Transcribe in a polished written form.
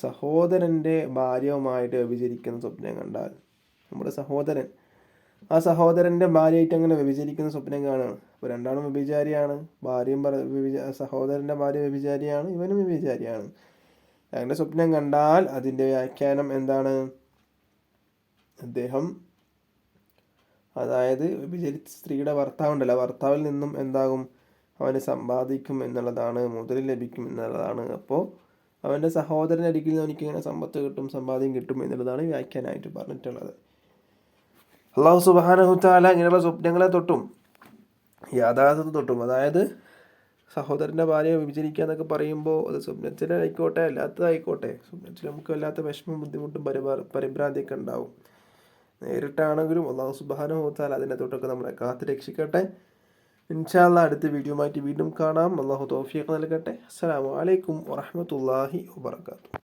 സഹോദരൻ്റെ ഭാര്യയുമായിട്ട് വ്യഭിചരിക്കുന്ന സ്വപ്നം കണ്ടാൽ, നമ്മുടെ സഹോദരൻ ആ സഹോദരൻ്റെ ഭാര്യയായിട്ട് അങ്ങനെ വ്യഭിചരിക്കുന്ന സ്വപ്നം കാണുകയാണ്. അപ്പോൾ രണ്ടാളും വ്യഭിചാരിയാണ്. സഹോദരൻ്റെ ഭാര്യ വ്യഭിചാരിയാണ്, ഇവനും വ്യഭിചാരിയാണ്. അങ്ങനെ സ്വപ്നം കണ്ടാൽ അതിൻ്റെ വ്യാഖ്യാനം എന്താണ്? അദ്ദേഹം, അതായത് വ്യഭിചരിച്ച സ്ത്രീയുടെ ഭർത്താവുണ്ടല്ലോ, ഭർത്താവിൽ നിന്നും എന്താകും? അവന് സമ്പാദിക്കും എന്നുള്ളതാണ്, മുതൽ ലഭിക്കും എന്നുള്ളതാണ്. അപ്പോൾ അവൻ്റെ സഹോദരനരികിൽ നിന്ന് അവനിക്ക് ഇങ്ങനെ സമ്പത്ത് കിട്ടും, സമ്പാദ്യം കിട്ടും എന്നുള്ളതാണ് വ്യാഖ്യാനമായിട്ട് പറഞ്ഞിട്ടുള്ളത്. അള്ളാഹു സുബ്ഹാനഹു തആല ഇങ്ങനെയുള്ള സ്വപ്നങ്ങളെ തൊട്ടും യാഥാർത്ഥ്യത്തെ തൊട്ടും, അതായത് സഹോദരൻ്റെ ഭാര്യയെ വിഭജിക്കുക എന്നൊക്കെ പറയുമ്പോൾ അത് സ്വപ്നത്തിലായിക്കോട്ടെ അല്ലാത്തതായിക്കോട്ടെ, സ്വപ്നത്തിൽ നമുക്ക് വല്ലാത്ത വിഷമം, ബുദ്ധിമുട്ടും പരിഭ്രാന്തിയൊക്കെ ഉണ്ടാവും. നേരിട്ടാണെങ്കിലും അള്ളാഹു സുബ്ഹാനഹു തആല അതിനെ തൊട്ടൊക്കെ നമ്മളെ കാത്ത് രക്ഷിക്കട്ടെ. ഇൻഷാ അല്ലാഹ് അടുത്ത വീഡിയോയുമായിട്ട് വീണ്ടും കാണാം. അള്ളാഹു തൗഫീഖ് നൽകട്ടെ. അസ്സലാമു അലൈക്കും വറഹ്മത്തുള്ളാഹി വബറകാതുഹു.